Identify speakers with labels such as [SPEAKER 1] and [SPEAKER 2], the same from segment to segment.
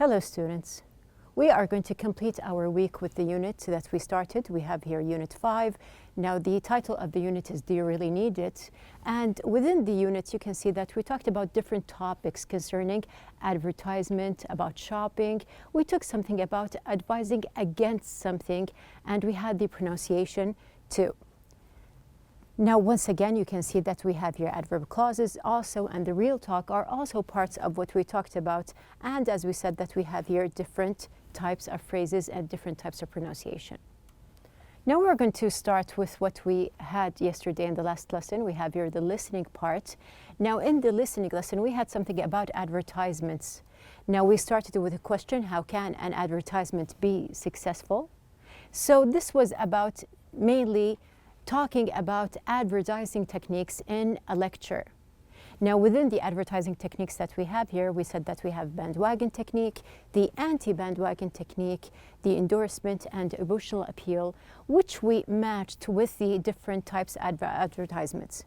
[SPEAKER 1] Hello students. We are going to complete our week with the unit that we started. We have here Unit 5. Now the title of the unit is Do You Really Need It? And within the unit you can see that we talked about different topics concerning advertisement, about shopping. We took something about advising against something, and we had the pronunciation too. Now, once again, you can see that we have here adverb clauses also, and the real talk are also parts of what we talked about. And as we said, that we have here different types of phrases and different types of pronunciation. Now we're going to start with what we had yesterday in the last lesson. We have here the listening part. Now in the listening lesson, we had something about advertisements. Now we started with a question, how can an advertisement be successful? So this was about mainly talking about advertising techniques in a lecture. Now within the advertising techniques that we have here, we said that we have bandwagon technique, the anti-bandwagon technique, the endorsement and emotional appeal, which we matched with the different types of advertisements.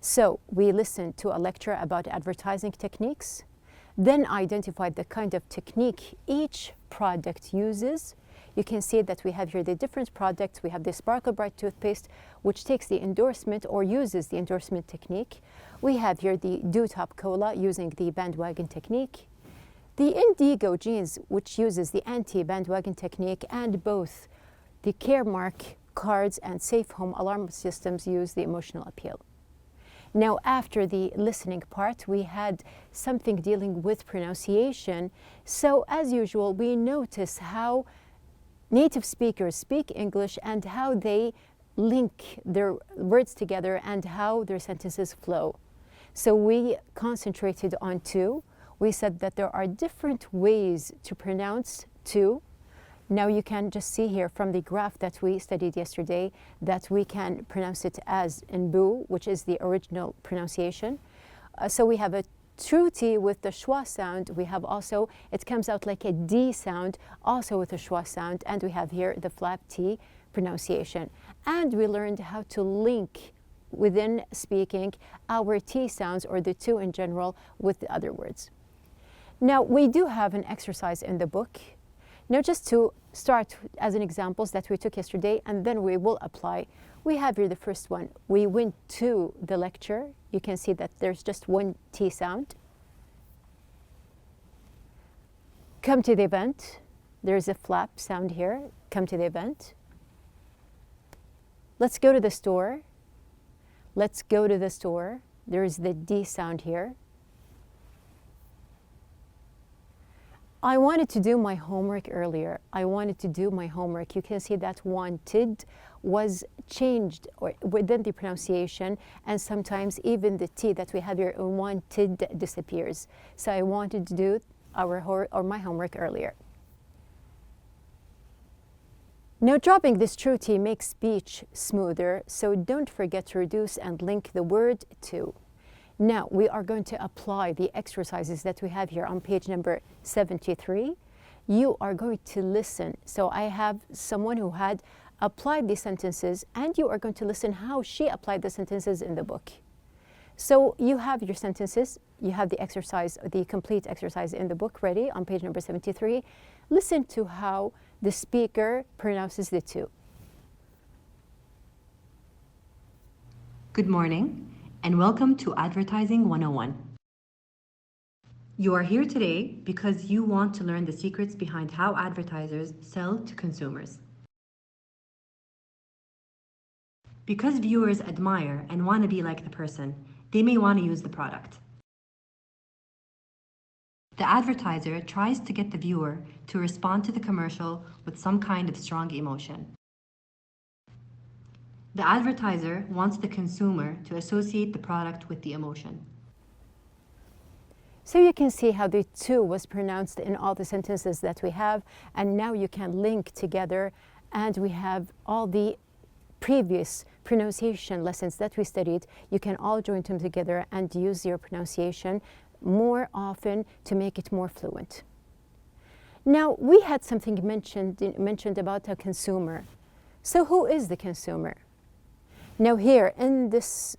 [SPEAKER 1] So we listened to a lecture about advertising techniques, then identified the kind of technique each product uses. You can see that we have here the different products. We have the Sparkle Bright toothpaste, which takes the endorsement or uses the endorsement technique. We have here the Dew Top Cola using the bandwagon technique. The Indigo jeans, which uses the anti-bandwagon technique, and both the Caremark cards and Safe Home alarm systems use the emotional appeal. Now, after the listening part, we had something dealing with pronunciation. So as usual, we notice how native speakers speak English and how they link their words together and how their sentences flow. So we concentrated on two. We said that there are different ways to pronounce two. Now you can just see here from the graph that we studied yesterday that we can pronounce it as in boo, which is the original pronunciation. So we have a true T with the schwa sound. We have also, it comes out like a D sound, also with a schwa sound, and we have here the flap T pronunciation. And we learned how to link within speaking our T sounds, or the two in general, with the other words. Now we do have an exercise in the book. Now just to start as an examples that we took yesterday, and then we will apply. We have here the first one. We went to the lecture. You can see that there's just one T sound. Come to the event. There's a flap sound here. Come to the event. Let's go to the store. Let's go to the store. There's the D sound here. I wanted to do my homework earlier. I wanted to do my homework. You can see that wanted was changed within the pronunciation, and sometimes even the T that we have here, wanted, disappears. So I wanted to do my homework earlier. Now dropping this true T makes speech smoother, so don't forget to reduce and link the word to. Now we are going to apply the exercises that we have here on page number 73. You are going to listen. So I have someone who had applied these sentences, and you are going to listen how she applied the sentences in the book. So you have your sentences, you have the exercise, the complete exercise in the book ready on page number 73. Listen to how the speaker pronounces the two.
[SPEAKER 2] Good morning, and welcome to Advertising 101. You are here today because you want to learn the secrets behind how advertisers sell to consumers. Because viewers admire and want to be like the person, they may want to use the product. The advertiser tries to get the viewer to respond to the commercial with some kind of strong emotion. The advertiser wants the consumer to associate the product with the emotion.
[SPEAKER 1] So you can see how the two was pronounced in all the sentences that we have, and now you can link together, and we have all the previous pronunciation lessons that we studied. You can all join them together and use your pronunciation more often to make it more fluent. Now we had something mentioned about a consumer. So who is the consumer? Now here in this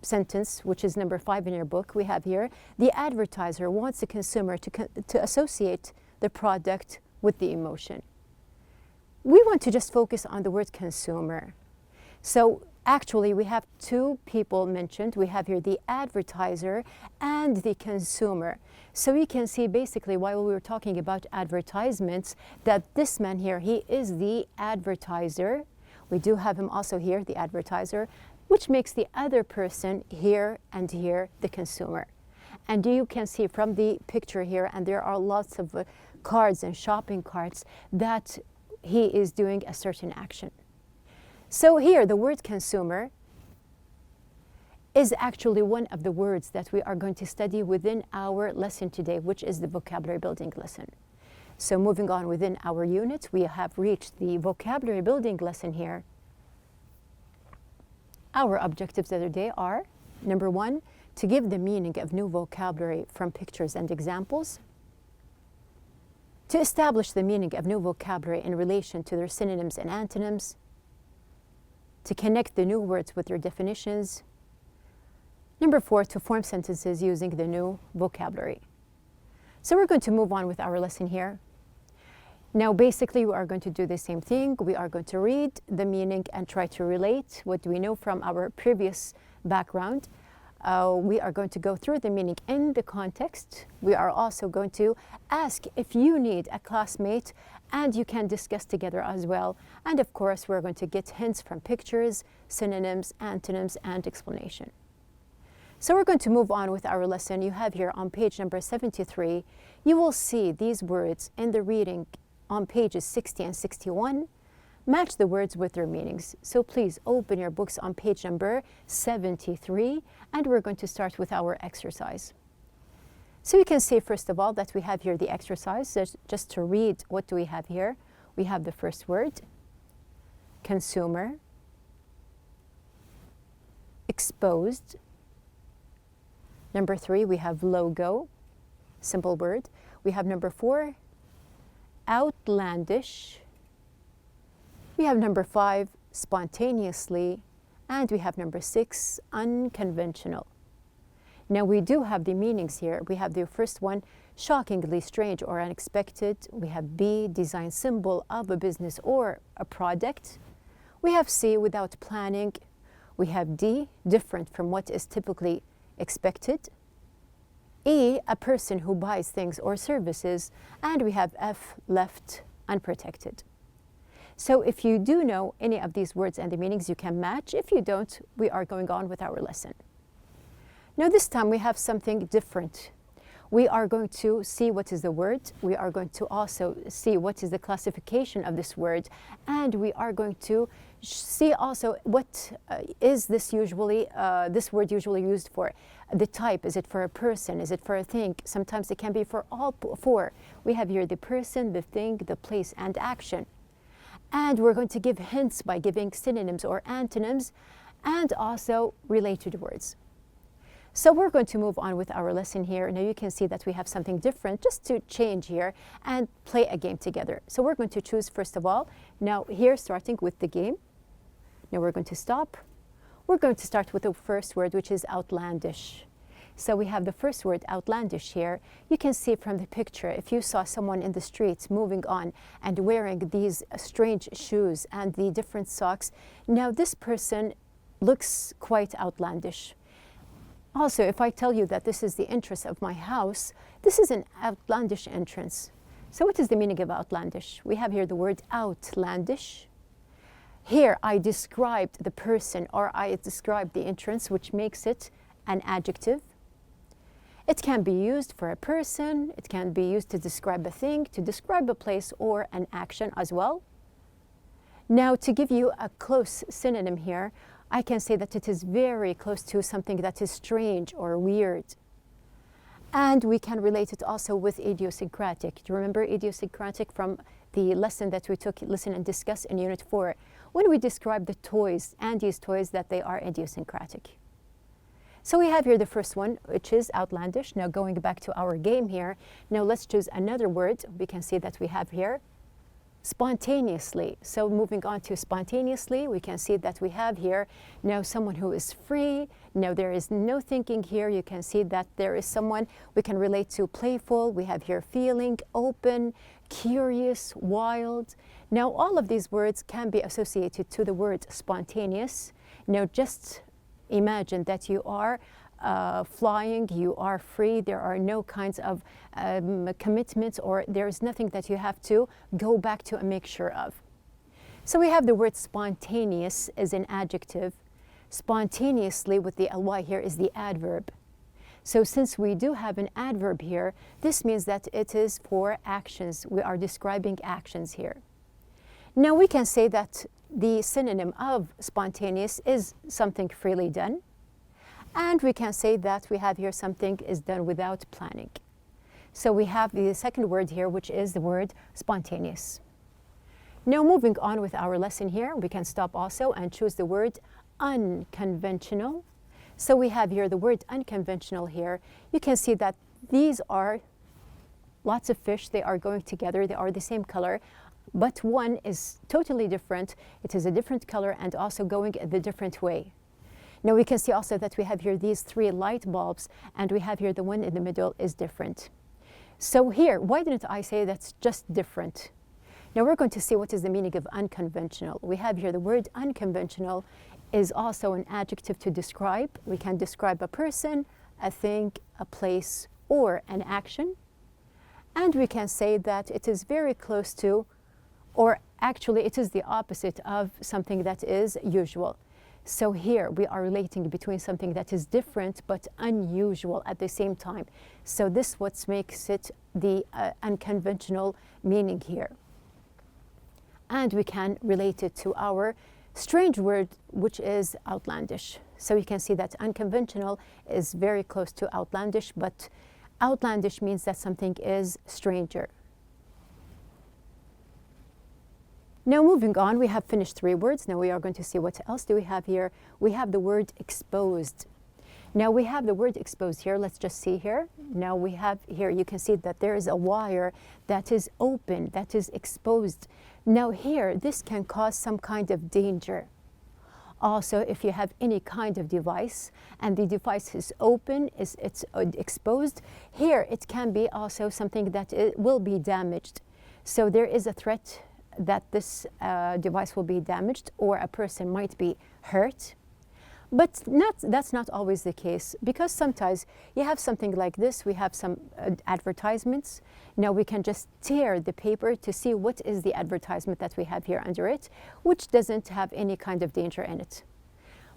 [SPEAKER 1] sentence, which is number 5 in your book, we have here, the advertiser wants the consumer to associate the product with the emotion. We want to just focus on the word consumer. So actually, we have two people mentioned. We have here the advertiser and the consumer. So you can see basically while we were talking about advertisements that this man here, he is the advertiser. We do have him also here, the advertiser, which makes the other person here and here the consumer. And you can see from the picture here, and there are lots of cards and shopping carts, that he is doing a certain action. So here, the word consumer is actually one of the words that we are going to study within our lesson today, which is the vocabulary building lesson. So moving on within our unit, we have reached the vocabulary building lesson here. Our objectives of the day are, number one, to give the meaning of new vocabulary from pictures and examples, to establish the meaning of new vocabulary in relation to their synonyms and antonyms, to connect the new words with their definitions. Number four, to form sentences using the new vocabulary. So we're going to move on with our lesson here. Now, basically, we are going to do the same thing. We are going to read the meaning and try to relate what we know from our previous background. We are going to go through the meaning in the context. We are also going to ask if you need a classmate, and you can discuss together as well. And of course, we're going to get hints from pictures, synonyms, antonyms, and explanation. So we're going to move on with our lesson. You have here on page number 73, you will see these words in the reading on pages 60 and 61. Match the words with their meanings. So please open your books on page number 73, and we're going to start with our exercise. So you can see first of all that we have here the exercise. Just to read, what do we have here? We have the first word, consumer, exposed. Number 3, we have logo, simple word. We have number 4, outlandish. We have number 5, spontaneously, and we have number 6, unconventional. Now we do have the meanings here. We have the first one, shockingly strange or unexpected. We have B, design symbol of a business or a product. We have C, without planning. We have D, different from what is typically expected. E, a person who buys things or services. And we have F, left unprotected. So if you do know any of these words and the meanings, you can match. If you don't, we are going on with our lesson. Now this time we have something different. We are going to see what is the word. We are going to also see what is the classification of this word. And we are going to see also what is this usually, this word usually used for. The type, is it for a person? Is it for a thing? Sometimes it can be for all four. We have here the person, the thing, the place, and action. And we're going to give hints by giving synonyms or antonyms and also related words. So we're going to move on with our lesson here. Now you can see that we have something different just to change here and play a game together. So we're going to choose first of all. Now here, starting with the game. Now we're going to stop. We're going to start with the first word, which is outlandish. So we have the first word, outlandish, here. You can see from the picture, if you saw someone in the streets moving on and wearing these strange shoes and the different socks, now this person looks quite outlandish. Also, if I tell you that this is the entrance of my house, this is an outlandish entrance. So what is the meaning of outlandish? We have here the word outlandish. Here I described the person, or I described the entrance, which makes it an adjective. It can be used for a person, it can be used to describe a thing, to describe a place or an action as well. Now, to give you a close synonym here, I can say that it is very close to something that is strange or weird. And we can relate it also with idiosyncratic. Do you remember idiosyncratic from the lesson that we took, listen and discuss in Unit 4, when we described the toys, Andy's toys, that they are idiosyncratic. So we have here the first one, which is outlandish. Now going back to our game here, now let's choose another word. We can see that we have here Spontaneously. So moving on to spontaneously, we can see that we have here now someone who is free. Now there is no thinking here. You can see that there is someone we can relate to playful. We have here feeling, open, curious, wild. Now all of these words can be associated to the word spontaneous. Now just imagine that you are flying, you are free, there are no kinds of commitments, or there is nothing that you have to go back to and make sure of. So we have the word spontaneous as an adjective. Spontaneously with the ly here is the adverb. So since we do have an adverb here, this means that it is for actions. We are describing actions here. Now we can say that the synonym of spontaneous is something freely done. And we can say that we have here something is done without planning. So we have the second word here, which is the word spontaneous. Now moving on with our lesson here, we can stop also and choose the word unconventional. So we have here the word unconventional here. You can see that these are lots of fish. They are going together. They are the same color, but one is totally different. It is a different color and also going the different way. Now we can see also that we have here these 3 light bulbs, and we have here the one in the middle is different. So here, why didn't I say that's just different? Now we're going to see what is the meaning of unconventional. We have here the word unconventional is also an adjective to describe. We can describe a person, a thing, a place, or an action. And we can say that it is very close to, or actually it is the opposite of something that is usual. So here we are relating between something that is different but unusual at the same time. So this what makes it the unconventional meaning here. And we can relate it to our strange word, which is outlandish. So you can see that unconventional is very close to outlandish, but outlandish means that something is stranger. Now moving on, we have finished 3 words. Now we are going to see what else do we have here. We have the word exposed. Now we have the word exposed here. Let's just see here. Now we have here, you can see that there is a wire that is open, that is exposed. Now here, this can cause some kind of danger. Also, if you have any kind of device and the device is open, it's exposed, here it can be also something that it will be damaged. So there is a threat that this device will be damaged or a person might be hurt. But that's not always the case, because sometimes you have something like this. We have some advertisements. Now we can just tear the paper to see what is the advertisement that we have here under it, which doesn't have any kind of danger in it.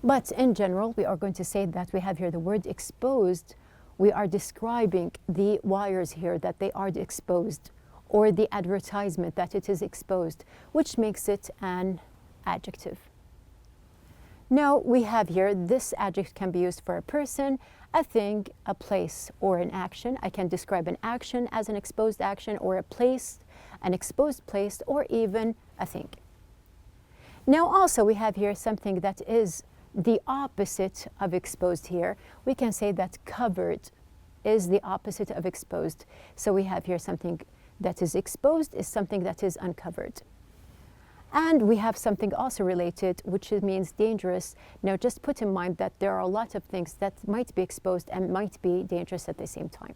[SPEAKER 1] But in general, we are going to say that we have here the word exposed. We are describing the wires here, that they are exposed, or the advertisement that it is exposed, which makes it an adjective. Now we have here, this adjective can be used for a person, a thing, a place, or an action. I can describe an action as an exposed action, or a place, an exposed place, or even a thing. Now also we have here something that is the opposite of exposed here. We can say that covered is the opposite of exposed. So we have here something that is exposed is something that is uncovered. And we have something also related, which means dangerous. Now just put in mind that there are a lot of things that might be exposed and might be dangerous at the same time.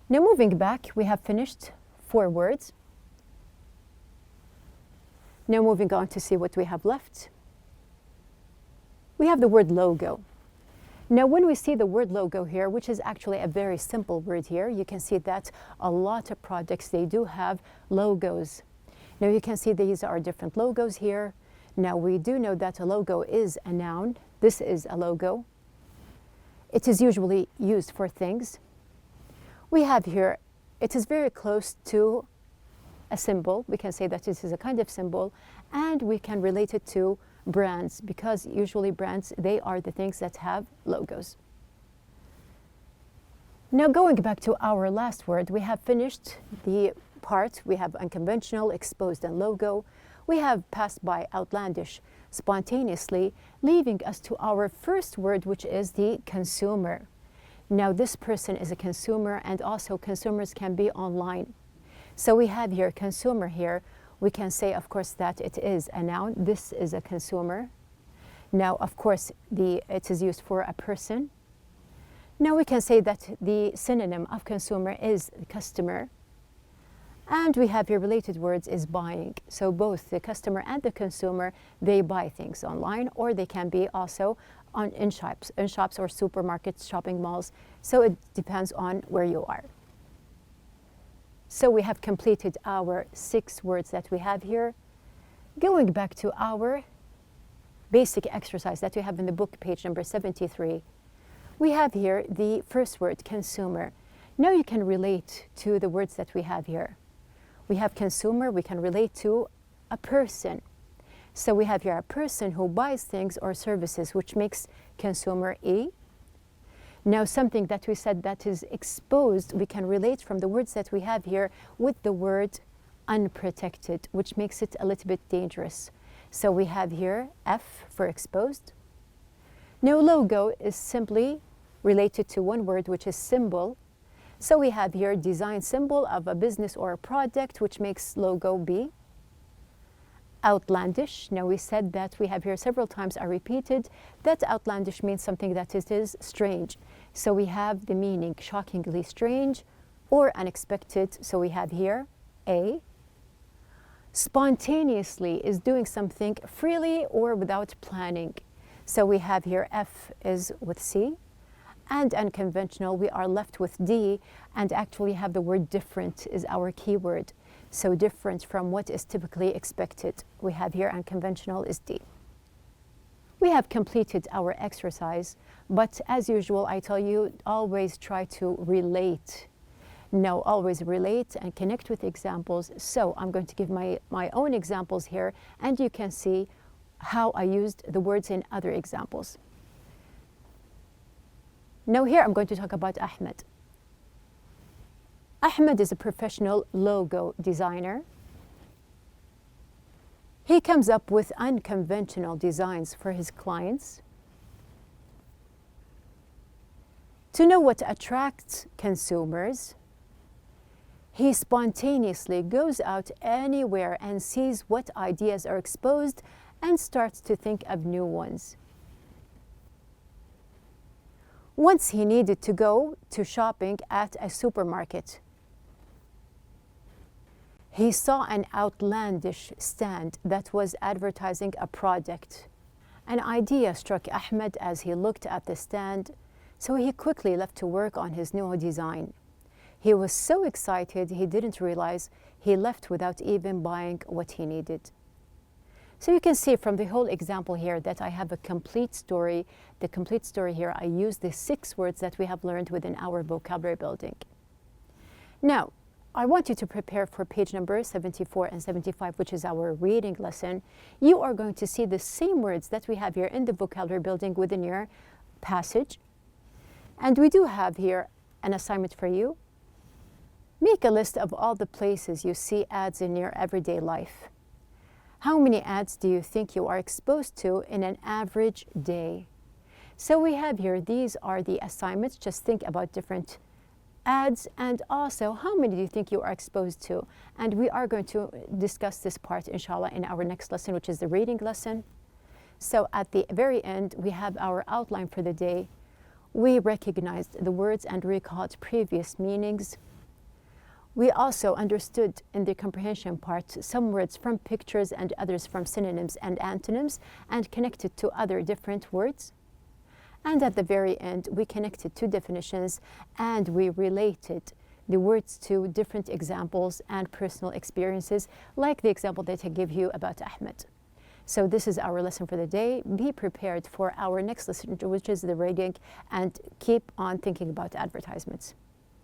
[SPEAKER 1] Now moving back, we have finished 4 words. Now moving on to see what we have left. We have the word logo. Now when we see the word logo here, which is actually a very simple word here, you can see that a lot of products, they do have logos. Now you can see these are different logos here. Now we do know that a logo is a noun. This is a logo. It is usually used for things. We have here, it is very close to a symbol. We can say that this is a kind of symbol, and we can relate it to brands, because usually brands, they are the things that have logos. Now going back to our last word, we have finished the part. We have unconventional, exposed, and logo. We have passed by outlandish, spontaneously, leaving us to our first word, which is the consumer. Now this person is a consumer, and also consumers can be online. So we have here consumer here. We can say, of course, that it is a noun. This is a consumer. Now, of course, it is used for a person. Now we can say that the synonym of consumer is customer. And we have here related words is buying. So both the customer and the consumer, they buy things online, or they can be also in shops or supermarkets, shopping malls. So it depends on where you are. So we have completed our 6 words that we have here. Going back to our basic exercise that we have in the book, page number 73, we have here the first word, consumer. Now you can relate to the words that we have here. We have consumer, we can relate to a person. So we have here a person who buys things or services, which makes consumer E. Now something that we said that is exposed, we can relate from the words that we have here with the word unprotected, which makes it a little bit dangerous. So we have here F for exposed. Now logo is simply related to one word, which is symbol. So we have here design symbol of a business or a product, which makes logo B. Outlandish. Now we said that we have here several times, I repeated, that outlandish means something that it is strange. So we have the meaning shockingly strange or unexpected. So we have here A. Spontaneously is doing something freely or without planning. So we have here F is with C. And unconventional, we are left with D, and actually have the word different is our key word. So different from what is typically expected. We have here unconventional is D. We have completed our exercise, but as usual, I tell you, always try to relate. No, always relate and connect with examples. So I'm going to give my own examples here, and you can see how I used the words in other examples. Now here I'm going to talk about Ahmed. Ahmed is a professional logo designer. He comes up with unconventional designs for his clients. To know what attracts consumers, he spontaneously goes out anywhere and sees what ideas are exposed and starts to think of new ones. Once he needed to go to shopping at a supermarket. He saw an outlandish stand that was advertising a product. An idea struck Ahmed as he looked at the stand, so he quickly left to work on his new design. He was so excited he didn't realize he left without even buying what he needed. So you can see from the whole example here that I have a complete story. The complete story here, I use the 6 words that we have learned within our vocabulary building. Now, I want you to prepare for page number 74 and 75, which is our reading lesson. You are going to see the same words that we have here in the vocabulary building within your passage. And we do have here an assignment for you. Make a list of all the places you see ads in your everyday life. How many ads do you think you are exposed to in an average day? So we have here, these are the assignments. Just think about different ads, and also how many do you think you are exposed to? And we are going to discuss this part, inshallah, in our next lesson, which is the reading lesson. So at the very end, we have our outline for the day. We recognized the words and recalled previous meanings. We also understood in the comprehension part some words from pictures and others from synonyms and antonyms, and connected to other different words. And at the very end, we connected to definitions, and we related the words to different examples and personal experiences, like the example that I gave you about Ahmed. So this is our lesson for the day. Be prepared for our next lesson, which is the reading, and keep on thinking about advertisements.